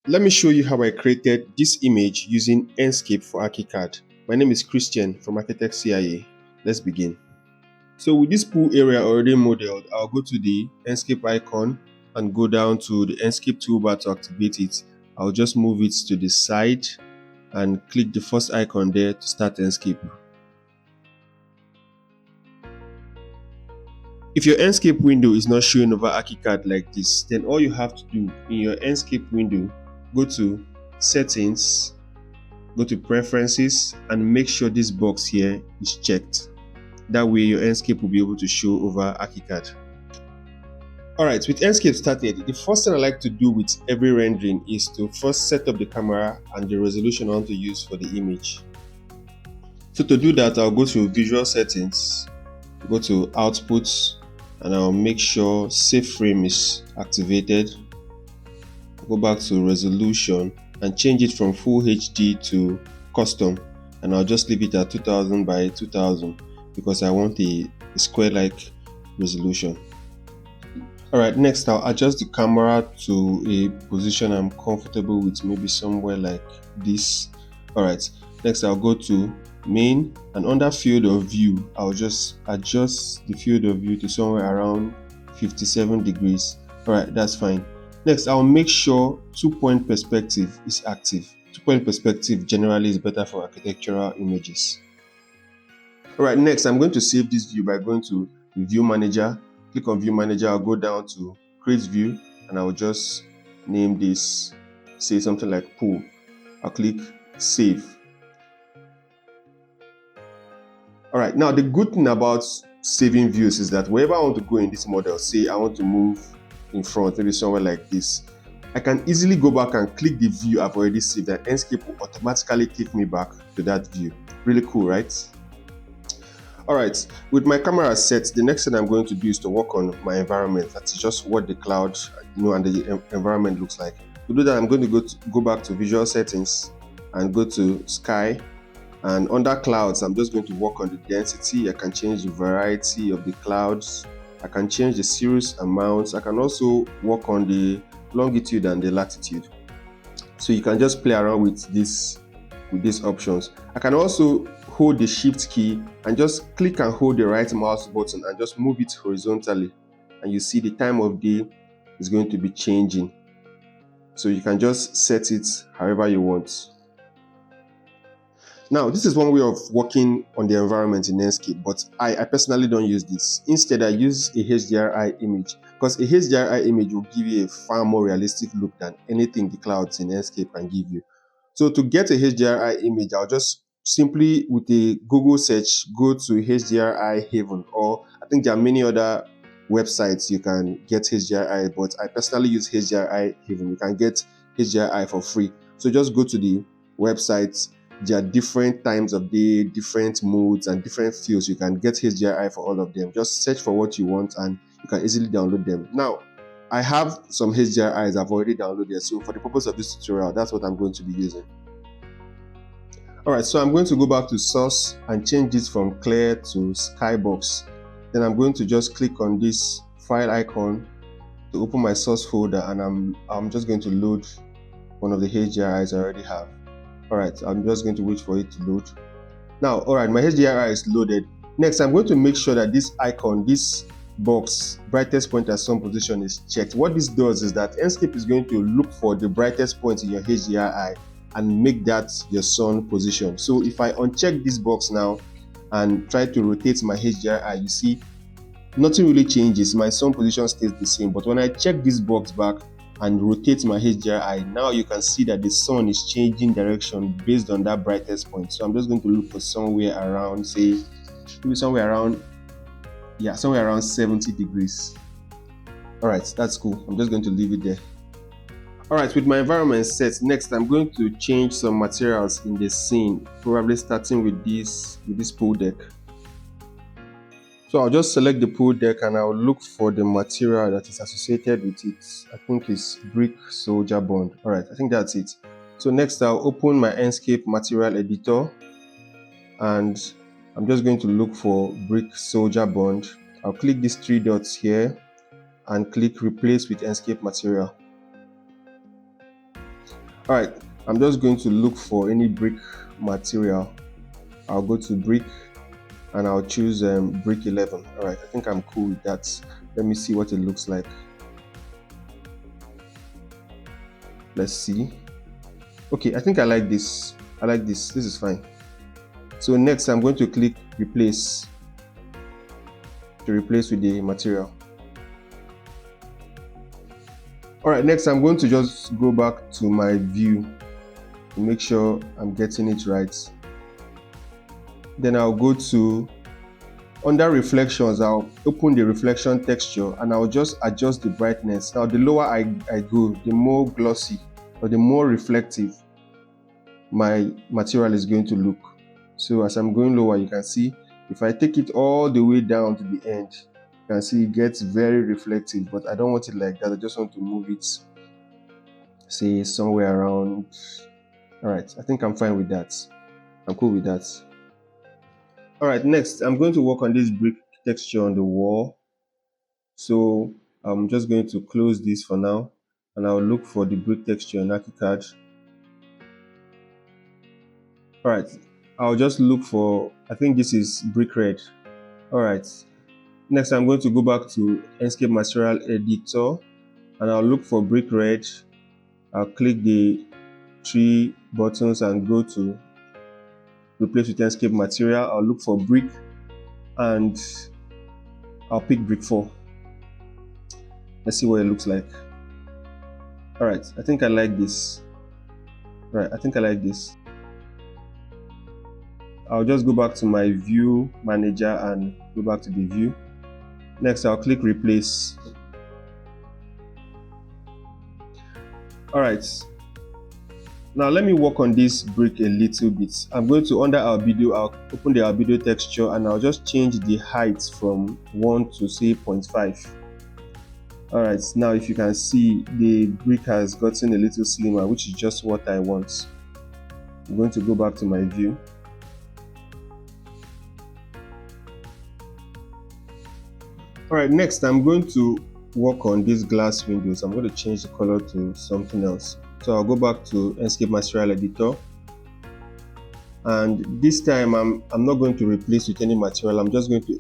Let me show you how I created this image using Enscape for ArchiCAD. My name is Christian from Architect CIA. Let's begin. So with this pool area already modeled, I'll go to the Enscape icon and go down to the Enscape toolbar to activate it. I'll just move it to the side and click the first icon there to start Enscape. If your Enscape window is not showing over ArchiCAD like this, then all you have to do in your Enscape window, go to Settings, go to Preferences, and make sure this box here is checked. That way your Enscape will be able to show over ArchiCAD. Alright, with Enscape started, the first thing I like to do with every rendering is to first set up the camera and the resolution I want to use for the image. So to do that, I'll go to Visual Settings, go to Output, and I'll make sure Save Frame is activated. Go back to Resolution and change it from Full HD to Custom, and I'll just leave it at 2000 by 2000 because I want a square-like resolution. Alright, next I'll adjust the camera to a position I'm comfortable with, maybe somewhere like this. Alright, next I'll go to Main, and under Field of View, I'll just adjust the field of view to somewhere around 57 degrees. Alright, that's fine. Next, I'll make sure 2-point perspective is active. 2-point perspective generally is better for architectural images. Alright, next I'm going to save this view by going to the View Manager. Click on View Manager, I'll go down to Create View, and I'll just name this, say something like Pool. I'll click Save. Alright, now the good thing about saving views is that wherever I want to go in this model, say I want to move in front, maybe somewhere like this, I can easily go back and click the view I've already saved, and Enscape will automatically take me back to that view. Really cool, right? Alright, with my camera set, the next thing I'm going to do is to work on my environment. That's just what the cloud, and the environment looks like. To do that, I'm going to go back to Visual Settings and go to Sky. And under clouds, I'm just going to work on the density. I can change the variety of the clouds. I can change the cirrus amounts. I can also work on the longitude and the latitude. So you can just play around with these options. I can also hold the Shift key and just click and hold the right mouse button and just move it horizontally. And you see the time of day is going to be changing. So you can just set it however you want. Now, this is one way of working on the environment in Enscape, but I personally don't use this. Instead, I use a HDRI image, because a HDRI image will give you a far more realistic look than anything the clouds in Enscape can give you. So to get a HDRI image, I'll just simply, with a Google search, go to HDRI Haven, or I think there are many other websites you can get HDRI, but I personally use HDRI Haven. You can get HDRI for free. So just go to the website. There are different times of day, different modes, and different fields. You can get HDRI for all of them. Just search for what you want and you can easily download them. Now, I have some HDRIs I've already downloaded, so for the purpose of this tutorial, that's what I'm going to be using. Alright, so I'm going to go back to Source and change this from Clear to Skybox. Then I'm going to just click on this file icon to open my source folder, and I'm just going to load one of the HDRIs I already have. Alright, I'm just going to wait for it to load. Now, alright, my HDRI is loaded. Next, I'm going to make sure that this icon, this box, brightest point at some position, is checked. What this does is that Enscape is going to look for the brightest point in your HDRI and make that your sun position. So if I uncheck this box now and try to rotate my HDRI, you see nothing really changes. My sun position stays the same. But when I check this box back and rotate my HDRI, now you can see that the sun is changing direction based on that brightest point. So I'm just going to look for somewhere around, say, maybe somewhere around 70 degrees. Alright, that's cool. I'm just going to leave it there. Alright, with my environment set, next I'm going to change some materials in the scene, probably starting with this pool deck. So I'll just select the pool deck and I'll look for the material that is associated with it. I think it's brick soldier bond. Alright, I think that's it. So next I'll open my Enscape material editor and I'm just going to look for brick soldier bond. I'll click these 3 dots here and click replace with Enscape material. All right, I'm just going to look for any brick material. I'll go to brick and I'll choose brick 11. All right, I think I'm cool with that. Let me see what it looks like. Let's see. Okay, I think I like this. I like this. This is fine. So next, I'm going to click replace to replace with the material. All right, next I'm going to just go back to my view to make sure I'm getting it right. Then I'll go to under reflections, I'll open the reflection texture and I'll just adjust the brightness. Now the lower I go, the more glossy or the more reflective my material is going to look. So as I'm going lower, you can see if I take it all the way down to the end, you can see it gets very reflective, but I don't want it like that. I just want to move it, say somewhere around. All right, I think I'm fine with that. I'm cool with that. All right, next I'm going to work on this brick texture on the wall. So I'm just going to close this for now and I'll look for the brick texture in ArchiCAD. All right, I'll just look for, I think this is brick red. All right, next I'm going to go back to Enscape Material Editor and I'll look for brick red. I'll click the three buttons and go to replace with Enscape Material. I'll look for brick and I'll pick brick 4. Let's see what it looks like. All right, I think I like this. All right, I think I like this. I'll just go back to my view manager and go back to the view. Next, I'll click replace. All right. Now let me work on this brick a little bit. I'm going to under albedo, I'll open the albedo texture and I'll just change the height from 1 to say 0.5. All right, now if you can see, the brick has gotten a little slimmer, which is just what I want. I'm going to go back to my view. All right, next I'm going to work on these glass windows. I'm going to change the color to something else. So I'll go back to Enscape Material Editor. And this time I'm not going to replace with any material. I'm just going to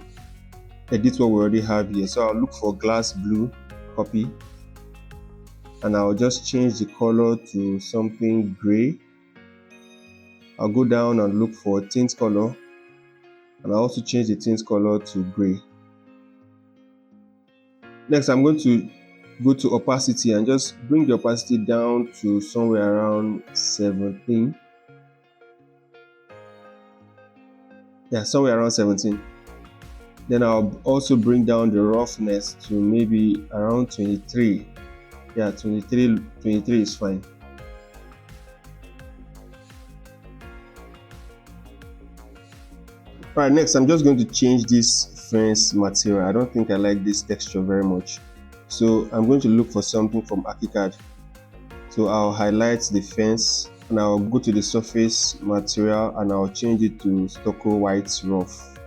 edit what we already have here. So I'll look for glass blue, copy. And I'll just change the color to something gray. I'll go down and look for tint color. And I'll also change the tint color to gray. Next, I'm going to go to opacity and just bring the opacity down to somewhere around 17. Yeah, somewhere around 17. Then I'll also bring down the roughness to maybe around 23. Yeah, 23 is fine. All right, next I'm just going to change this fence material. I don't think I like this texture very much. So I'm going to look for something from ArchiCAD. So I'll highlight the fence and I'll go to the surface material and I'll change it to stucco white rough.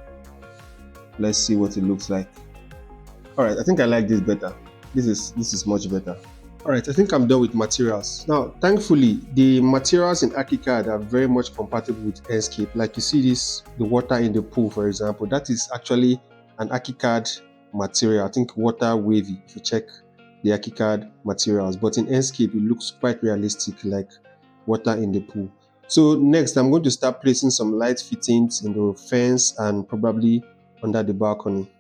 Let's see what it looks like. All right, I think I like this better. This is much better. All right, I think I'm done with materials. Now, thankfully, the materials in ArchiCAD are very much compatible with Enscape. Like you see this, the water in the pool, for example, that is actually an ArchiCAD material. I think water wavy, if you check the ArchiCAD materials. But in Enscape, it looks quite realistic, like water in the pool. So next, I'm going to start placing some light fittings in the fence and probably under the balcony.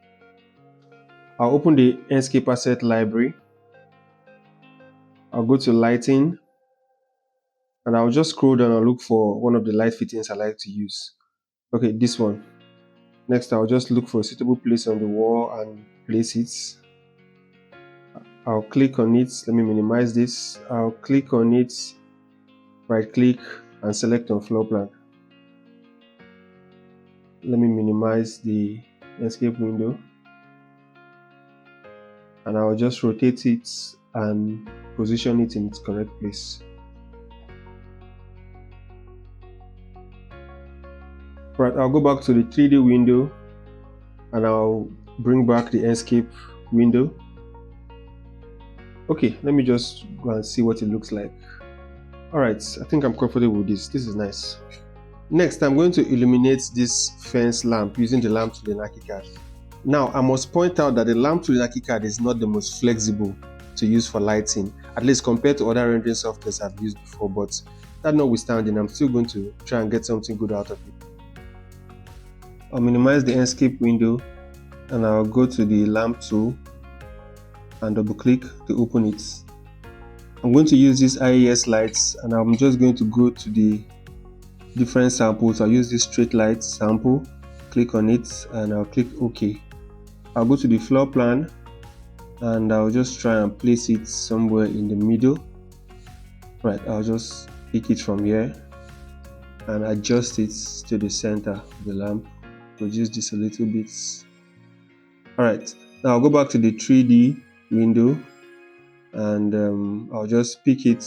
I'll open the Enscape Asset Library. I'll go to lighting and I'll just scroll down and look for one of the light fittings I like to use. Okay, this one. Next, I'll just look for a suitable place on the wall and place it. I'll click on it. Let me minimize this. I'll click on it, right click and select on floor plan. Let me minimize the Enscape window and I'll just rotate it and position it in its correct place. Right, I'll go back to the 3D window and I'll bring back the Enscape window. Okay, let me just go and see what it looks like. All right, I think I'm comfortable with this. This is nice. Next, I'm going to illuminate this fence lamp using the lamp tool in ArchiCAD. Now, I must point out that the lamp tool in ArchiCAD is not the most flexible to use for lighting, at least compared to other rendering softwares I've used before, but that notwithstanding, I'm still going to try and get something good out of it. I'll minimize the Enscape window and I'll go to the lamp tool and double click to open it. I'm going to use these IES lights and I'm just going to go to the different samples. I'll use this straight light sample, click on it and I'll click OK. I'll go to the floor plan and I'll just try and place it somewhere in the middle. Right, I'll just pick it from here and adjust it to the center of the lamp. Reduce this a little bit. Alright, now I'll go back to the 3D window and I'll just pick it,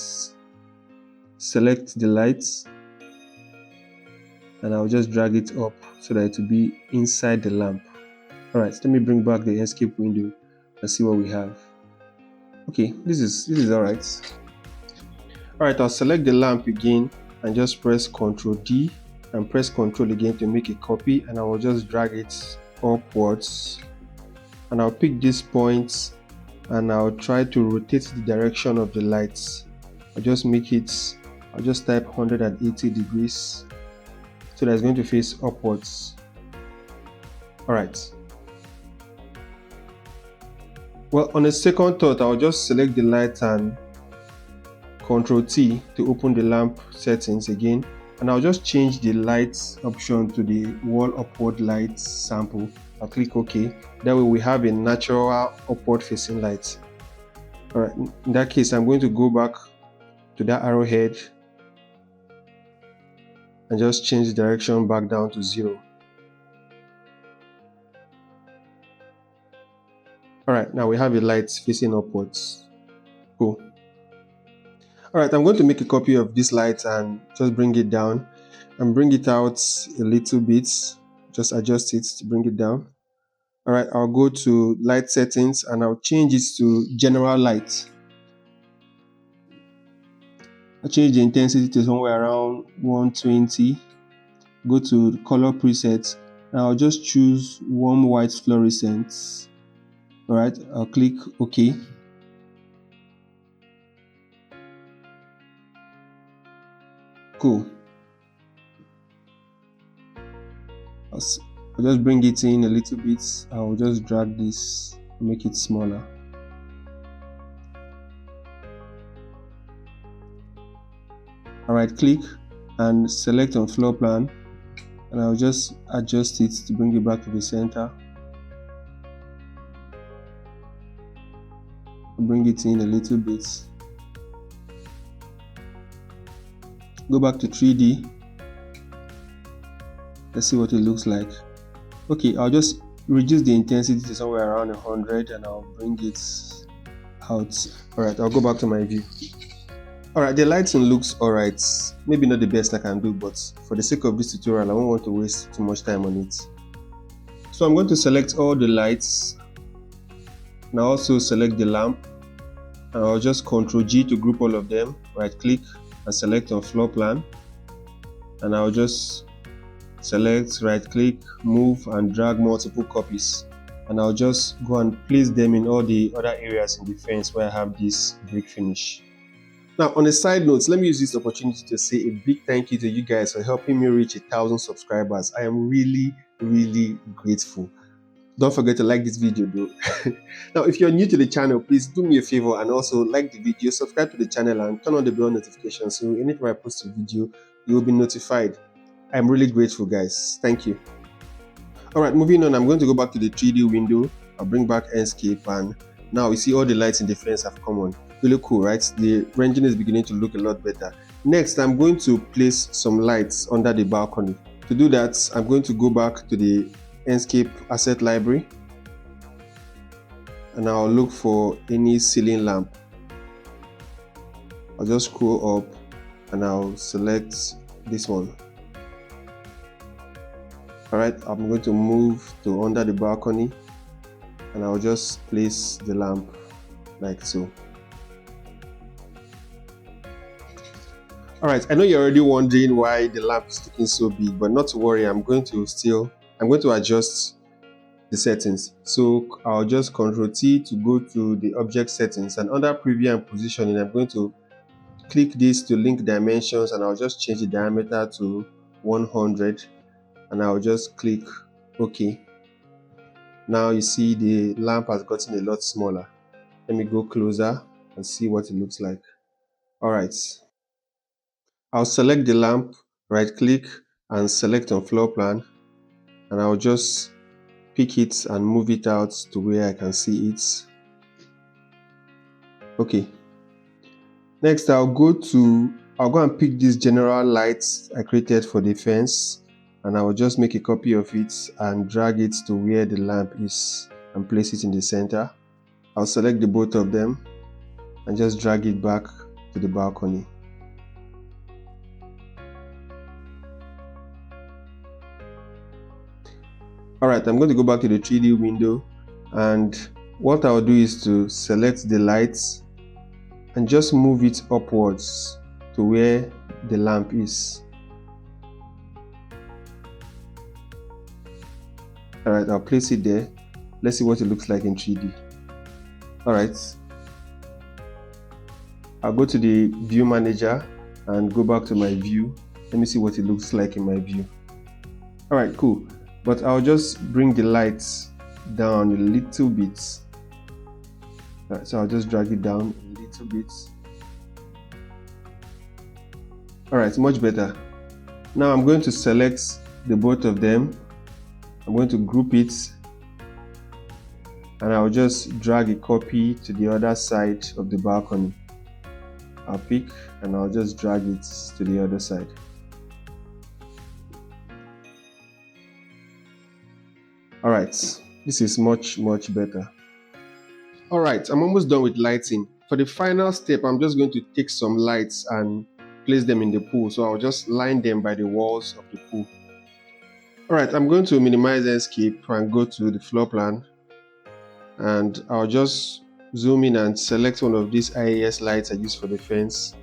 select the lights, and I'll just drag it up so that it will be inside the lamp. Alright, let me bring back the Enscape window and see what we have. Okay, this is alright. Alright, I'll select the lamp again and just press Ctrl D and press Ctrl again to make a copy, and I will just drag it upwards and I'll pick this point and I'll try to rotate the direction of the lights. I'll just type 180 degrees so that it's going to face upwards. Alright. Well, on a second thought, I'll just select the light and Ctrl T to open the lamp settings again, and I'll just change the lights option to the wall upward light sample. I'll click OK. That way we have a natural upward facing light. Alright, in that case I'm going to go back to that arrowhead and just change the direction back down to 0. Alright, now we have a light facing upwards. Cool. Alright, I'm going to make a copy of this light and just bring it down and bring it out a little bit. Just adjust it to bring it down. Alright, I'll go to light settings and I'll change it to general light. I'll change the intensity to somewhere around 120. Go to color presets and I'll just choose warm white fluorescence. Alright, I'll click OK. Cool. I'll just bring it in a little bit. I'll just drag this, make it smaller. Alright, click and select on floor plan and I'll just adjust it to bring it back to the center. Bring it in a little bit. Go back to 3D. Let's see what it looks like. Okay, I'll just reduce the intensity to somewhere around 100 and I'll bring it out. Alright, I'll go back to my view. Alright, the lighting looks alright. Maybe not the best I can do, but for the sake of this tutorial, I won't want to waste too much time on it. So I'm going to select all the lights and I'll also select the lamp. And I'll just Ctrl G to group all of them, right click and select on floor plan, and I'll just select, right click, move and drag multiple copies, and I'll just go and place them in all the other areas in the fence where I have this brick finish. Now, on a side note, let me use this opportunity to say a big thank you to you guys for helping me reach 1,000 subscribers. I am really grateful. Don't forget to like this video though. Now, if you're new to the channel, please do me a favor and also like the video, subscribe to the channel and turn on the bell notification so anytime I post a video, you will be notified. I'm really grateful, guys. Thank you. Alright, moving on, I'm going to go back to the 3D window. I'll bring back Enscape and now you see all the lights in the fence have come on. Really cool, right? The rendering is beginning to look a lot better. Next, I'm going to place some lights under the balcony. To do that, I'm going to go back to the Enscape asset library and I'll look for any ceiling lamp. I'll just scroll up and I'll select this one. Alright, I'm going to move to under the balcony and I'll just place the lamp like so. All right, I know you're already wondering why the lamp is looking so big, but not to worry, I'm going to adjust the settings. So I'll just Control T to go to the object settings, and under preview and positioning, I'm going to click this to link dimensions, and I'll just change the diameter to 100, and I'll just click OK. Now you see the lamp has gotten a lot smaller. Let me go closer and see what it looks like. All right, I'll select the lamp, right click and select on floor plan, and I'll just pick it and move it out to where I can see it. Okay. Next, I'll go and pick this general lights I created for the fence, and I will just make a copy of it and drag it to where the lamp is and place it in the center. I'll select the both of them and just drag it back to the balcony. Alright, I'm going to go back to the 3D window, and what I'll do is to select the lights and just move it upwards to where the lamp is. Alright, I'll place it there. Let's see what it looks like in 3D. Alright, I'll go to the view manager and go back to my view. Let me see what it looks like in my view. Alright, cool. But I'll just bring the lights down a little bit. Alright, so I'll just drag it down a little bit. Alright, much better. Now I'm going to select the both of them. I'm going to group it, and I'll just drag a copy to the other side of the balcony. I'll pick and I'll just drag it to the other side. Alright, this is much better. Alright, I'm almost done with lighting. For the final step, I'm just going to take some lights and place them in the pool. So I'll just line them by the walls of the pool. Alright, I'm going to minimize Enscape and go to the floor plan, and I'll just zoom in and select one of these IAS lights I use for the fence.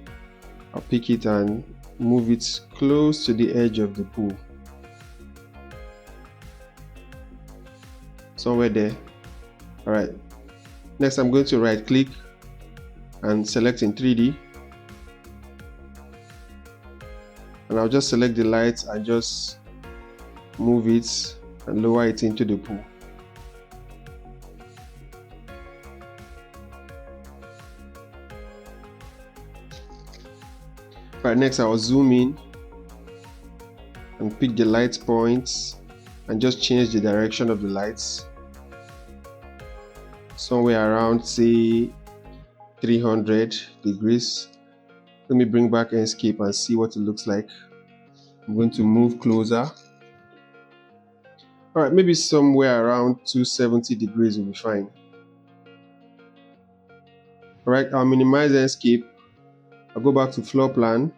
I'll pick it and move it close to the edge of the pool. Somewhere there. Alright, next I'm going to right click and select in 3D, and I'll just select the lights and just move it and lower it into the pool. Right, next I'll zoom in and pick the light points and just change the direction of the lights somewhere around, say, 300 degrees. Let me bring back Enscape and see what it looks like. I'm going to move closer. Alright, maybe somewhere around 270 degrees will be fine. Alright, I'll minimize Enscape. I'll go back to floor plan.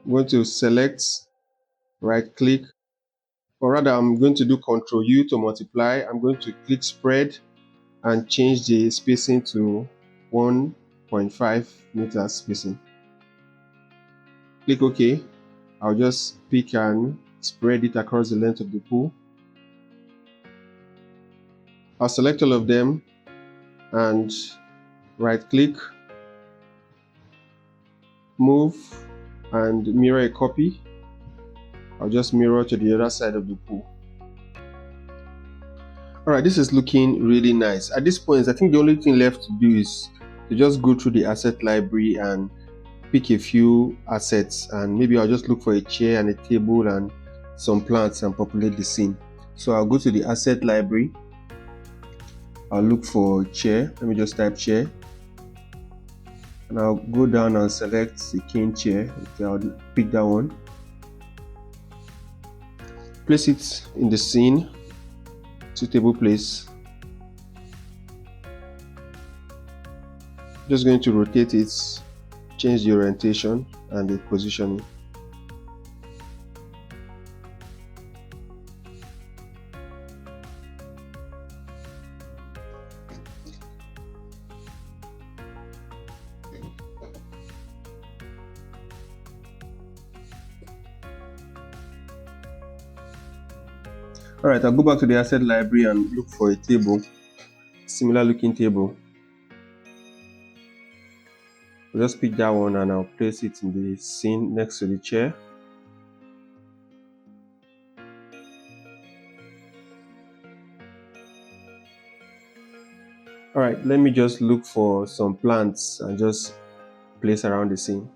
I'm going to select, right click, or rather I'm going to do Ctrl U to multiply. I'm going to click spread and change the spacing to 1.5 meters spacing. Click OK. I'll just pick and spread it across the length of the pool. I'll select all of them and right click, move and mirror a copy. I'll just mirror to the other side of the pool. Alright, this is looking really nice. At this point, I think the only thing left to do is to just go through the asset library and pick a few assets, and maybe I'll just look for a chair and a table and some plants and populate the scene. So I'll go to the asset library. I'll look for chair. Let me just type chair, and I'll go down and select the cane chair. Okay, I'll pick that one. Place it in the scene, suitable place. Just going to rotate it, change the orientation and the positioning. Alright, I'll go back to the asset library and look for a table, similar looking table. I'll just pick that one and I'll place it in the scene next to the chair. Alright, let me just look for some plants and just place around the scene.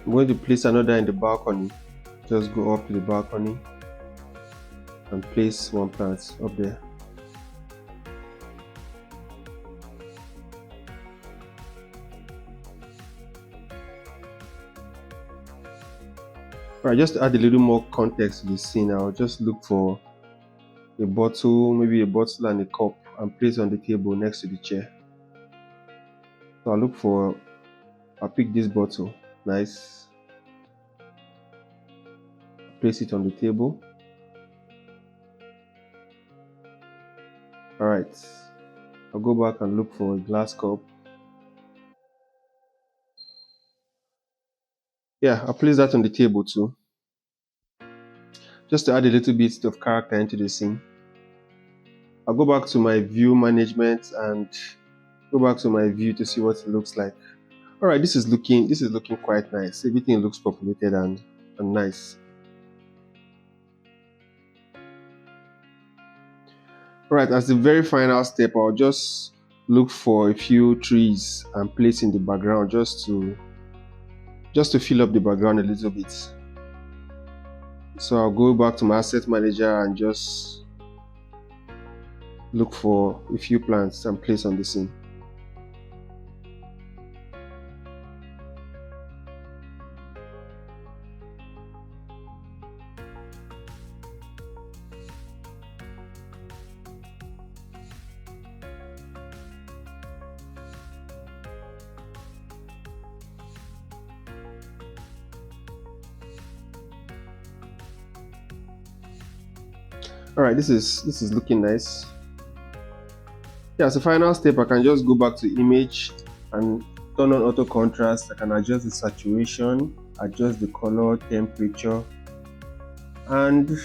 I'm going to place another in the balcony. Just go up to the balcony and place one plant up there. Alright, just to add a little more context to the scene, I'll just look for a bottle, maybe a bottle and a cup, and place on the table next to the chair. So I'll pick this bottle, nice. Place it on the table. Alright, I'll go back and look for a glass cup. Yeah, I'll place that on the table too, just to add a little bit of character into the scene. I'll go back to my view management and go back to my view to see what it looks like. Alright, this is looking quite nice. Everything looks populated and nice. Alright, as the very final step, I'll just look for a few trees and place in the background just to fill up the background a little bit. So I'll go back to my asset manager and just look for a few plants and place on the scene. Alright, this is looking nice. Yeah, as a final step, I can just go back to image and turn on auto contrast. I can adjust the saturation, adjust the color, temperature, and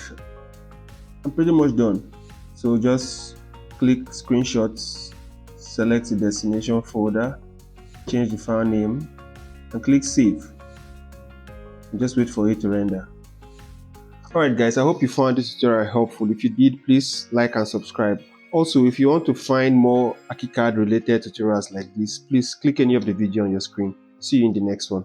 I'm pretty much done. So just click screenshots, select the destination folder, change the file name, and click save. And just wait for it to render. Alright guys, I hope you found this tutorial helpful. If you did, please like and subscribe. Also, if you want to find more ArchiCAD related tutorials like this, please click any of the video on your screen. See you in the next one.